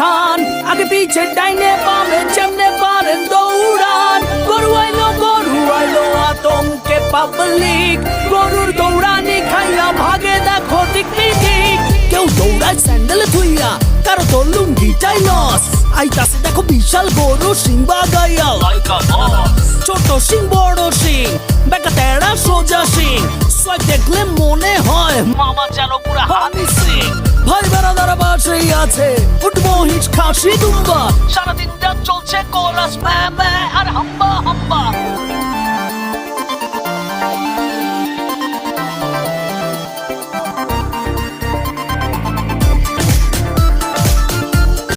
খান আগে পিছে ডাইনে বামে যেমনে পারেন দৌড়ান গরু আইলো আতঙ্কে পাবলিক গরুর দৌড়ানি খাইয়া ভাগে দেখো দিক বিদিক কেউ দৌড়ায় স্যান্ডেল ধুইয়া কারো তো লুঙ্গিটাই লস আইতাছে দেখো বিশাল গরু সিং বাগাইয়া ছোট সিং বড় সিং বেকা তেড়া সোজা সিং সয় দেখলে মনে হয় মামা যেন পুরা হানি সিং ভাই বেড়াদারা বাসেই আছে উঠবো হিচ খাসি দুম্বা সারাদিন রাত চলছে কোরাস ম্যা ম্যা আর হাম্বা হাম্বা